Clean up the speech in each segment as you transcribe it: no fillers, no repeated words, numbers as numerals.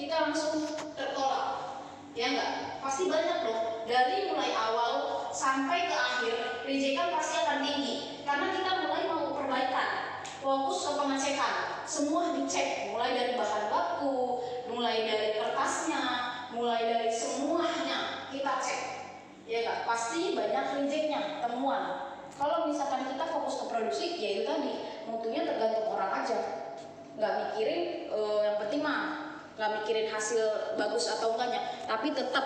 kita langsung tertolak, ya enggak? Pasti banyak dong, dari mulai awal sampai ke akhir rejekan pasti akan tinggi karena kita mulai mau perbaikan, fokus ke pengecekan, semua dicek, mulai dari bahan baku, mulai dari kertasnya, mulai dari semuanya kita cek, ya enggak? Pasti banyak rejeknya, temuan. Kalau misalkan kita fokus ke produksi, ya itu tadi, mutunya tergantung orang aja, nggak mikirin yang penting mah nggak mikirin hasil bagus atau enggaknya, tapi tetap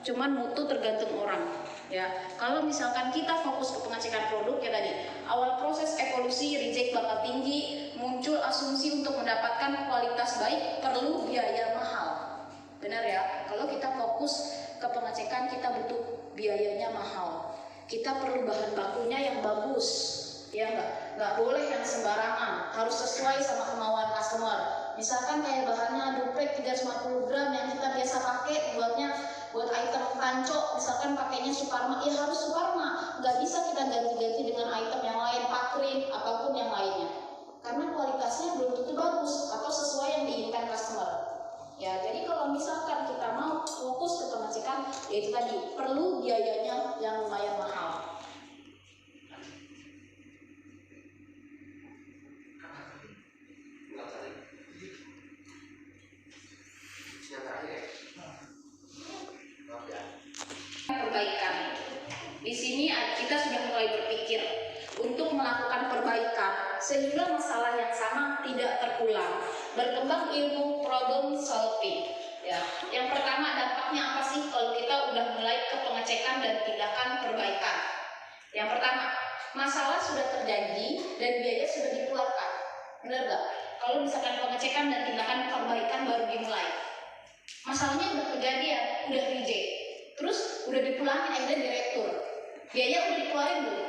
cuman mutu tergantung orang, ya. Kalau misalkan kita fokus ke pengecekan produk, ya tadi awal proses evolusi reject bakal tinggi, muncul asumsi untuk mendapatkan kualitas baik perlu biaya mahal, benar ya. Kalau kita fokus ke pengecekan, kita butuh biayanya mahal, kita perlu bahan bakunya yang bagus, ya nggak boleh yang sembarangan, harus sesuai sama kemauan customer. Misalkan kayak bahannya duplek 350 gram yang kita biasa pakai buat item kanco, misalkan pakainya Suparma, ya harus Suparma, nggak bisa kita ganti-ganti dengan item yang lain, Pakrin apapun yang lainnya, karena kualitasnya belum tentu bagus atau sesuai yang diinginkan customer. Ya, jadi kalau misalkan kita mau fokus ke pengecekan, ya itu tadi perlu biayanya yang lumayan mahal. Perbaikan. Di sini kita sudah mulai berpikir untuk melakukan perbaikan sehingga masalah yang sama tidak terulang. Berkembang ilmu problem solving. Ya, yang pertama dampaknya apa sih kalau kita udah mulai ke pengecekan dan tindakan perbaikan? Yang pertama, masalah sudah terjadi dan biaya sudah dikeluarkan. Benar nggak? Kalau misalkan pengecekan dan tindakan perbaikan baru dimulai, masalahnya udah kejadian, udah reject, terus udah dipulangin akhirnya direktur, biaya udah dikeluarin belum?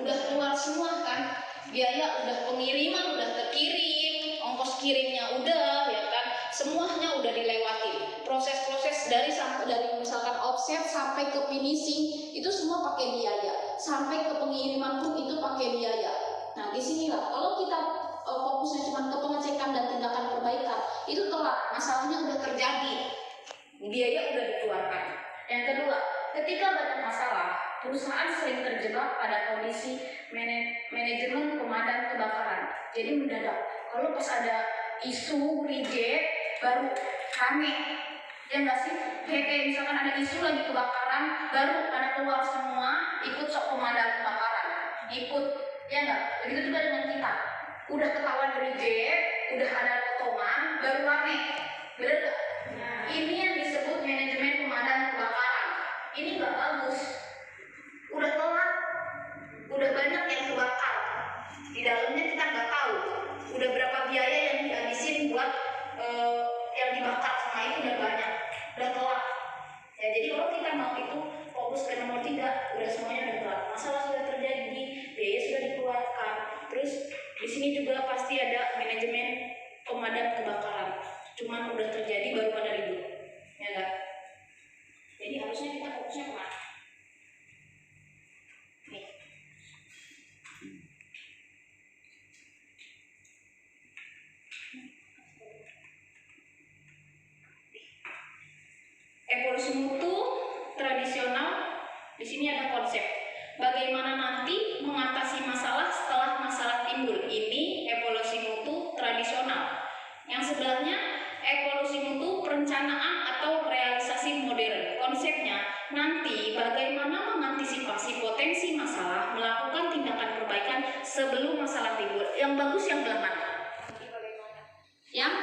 Udah keluar semua kan? Biaya udah pengiriman, udah terkirim, ongkos kirimnya udah, ya kan? Semuanya udah dilewatin. Proses-proses dari misalkan offset sampai ke finishing itu semua pakai biaya. Sampai ke pengiriman pun itu pakai biaya. Nah, disinilah kalau kita fokusnya cuma ke pengecekan dan tindakan perbaikan, itu telat, masalahnya udah terjadi, biaya udah dikeluarkan. Yang kedua, ketika banyak masalah, perusahaan sering terjebak pada kondisi manajemen pemadam kebakaran. Jadi mendadak, kalau pas ada isu reject baru rame, ya nggak sih? Kayak misalkan ada isu lagi kebakaran, baru pada keluar semua ikut sok pemadam kebakaran, ikut, ya nggak? Begitu juga dengan kita, udah ketahuan reject, udah ada potongan, baru rame, bener nggak? Ini yang disebut manajemen pemadam kebakaran. Ini nggak bagus. Udah telat, udah banyak yang kebakar. Di dalamnya kita nggak tahu. Udah berapa biaya yang dihabisin buat yang dibakar sama itu udah banyak. Udah telat. Ya, jadi kalau kita mau itu fokus ke nomor 3, udah semuanya udah telat. Masalah sudah terjadi, biaya sudah dikeluarkan. Terus di sini juga pasti ada manajemen pemadam kebakaran. Cuman udah terjadi baru pada ribut, ya enggak? Jadi harusnya kita fokusnya kemana? Nih. Evolusi mutu tradisional, di sini ada konsep. Bagaimana nanti mengatasi masalah setelah masalah timbul. Ini evolusi mutu tradisional. Yang sebelahnya evolusi mutu perencanaan atau realisasi modern. Konsepnya nanti bagaimana mengantisipasi potensi masalah, melakukan tindakan perbaikan sebelum masalah timbul. Yang bagus yang belah mana? Yang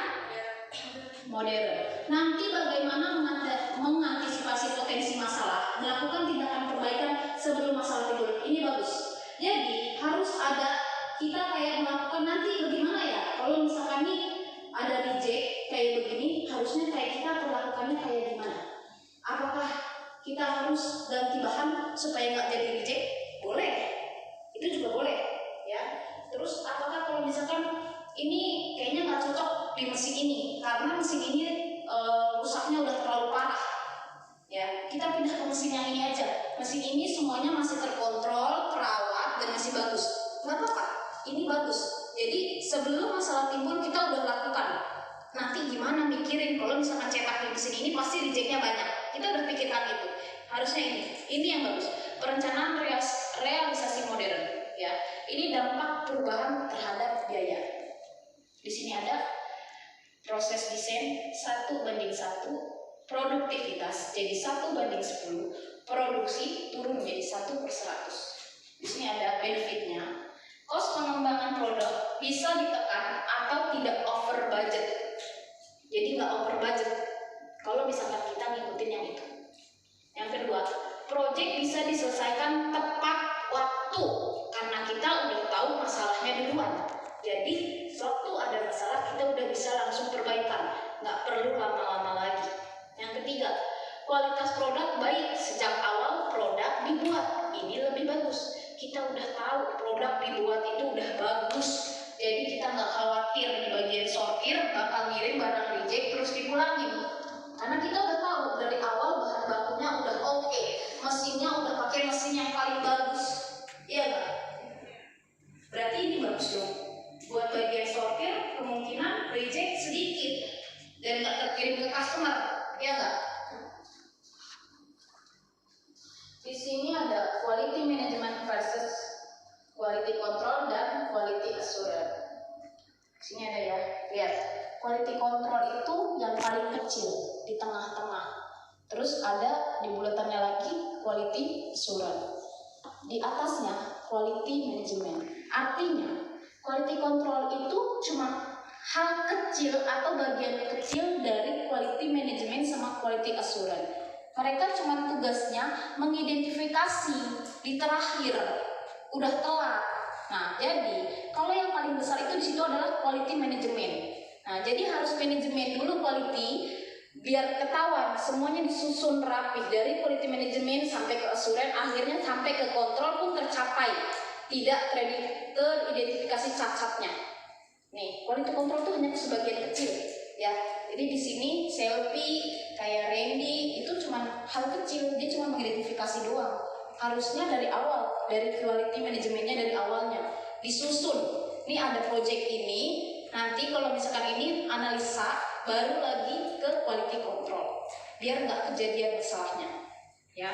modern. Nanti bagaimana mengantisipasi potensi masalah, melakukan tindakan perbaikan sebelum masalah timbul. Ini bagus. Jadi harus ada kita kayak melakukan nanti bagaimana ya kalau misalkan nih ada reject kayak begini, harusnya kayak kita perlakukannya kayak gimana? Apakah kita harus ganti bahan supaya nggak jadi reject? Boleh, itu juga boleh, ya. Terus apakah kalau misalkan ini kayaknya nggak cocok di mesin ini karena mesin ini rusaknya udah terlalu parah, ya kita pindah ke mesin yang ini aja. Mesin ini semuanya masih terkontrol, terawat dan masih bagus. Nggak apa-apa, ini bagus. Jadi sebelum masalah timbul kita udah lakukan. Nanti gimana mikirin kalau misalkan ini pasti rejectnya banyak. Kita udah pikirkan itu. Harusnya ini yang bagus. Perencanaan realisasi modern, ya. Ini dampak perubahan terhadap biaya. Di sini ada proses desain 1:1, produktivitas jadi 1:10, produksi turun menjadi 1/100. Di sini ada benefitnya. Kos pengembangan produk bisa ditekan atau tidak over budget. Jadi nggak over budget kalau misalkan kita ngikutin yang itu. Yang kedua, project bisa diselesaikan tepat waktu karena kita udah tahu masalahnya duluan. Jadi sewaktu ada masalah kita udah bisa langsung perbaikan, nggak perlu lama-lama lagi. Yang ketiga, kualitas produk baik sejak awal produk dibuat. Ini lebih bagus. Kita udah tahu produk dibuat itu udah bagus. Jadi kita nggak khawatir di bagian sortir bakal ngirim barang reject terus dipulangin. Karena kita udah tahu dari awal bahan bakunya udah oke, mesinnya udah pakai mesin yang paling bagus. Iya nggak? Berarti ini bagus dong. Buat bagian sortir kemungkinan reject sedikit dan nggak terkirim ke customer. Iya nggak? Di sini ada quality management versus quality control dan quality assurance. Di sini ada ya, lihat. Quality control itu yang paling kecil di tengah-tengah. Terus ada di bulatannya lagi quality assurance. Di atasnya quality management. Artinya quality control itu cuma hal kecil atau bagian kecil dari quality management sama quality assurance. Mereka cuma tugasnya mengidentifikasi di terakhir, udah telat. Nah, jadi kalau yang paling besar itu di situ adalah quality management. Nah, jadi harus manajemen dulu quality biar ketahuan semuanya disusun rapi dari quality management sampai ke assurance, akhirnya sampai ke kontrol pun tercapai, tidak teridentifikasi cacatnya. Nih, quality control itu hanya sebagian kecil, ya. Jadi di sini Selfie kayak Randy itu cuma hal kecil, dia cuma mengidentifikasi doang. Harusnya dari awal, dari quality manajemennya dari awalnya disusun. Ini ada project ini, nanti kalau misalkan ini analisa, baru lagi ke quality control, biar nggak kejadian masalahnya, ya.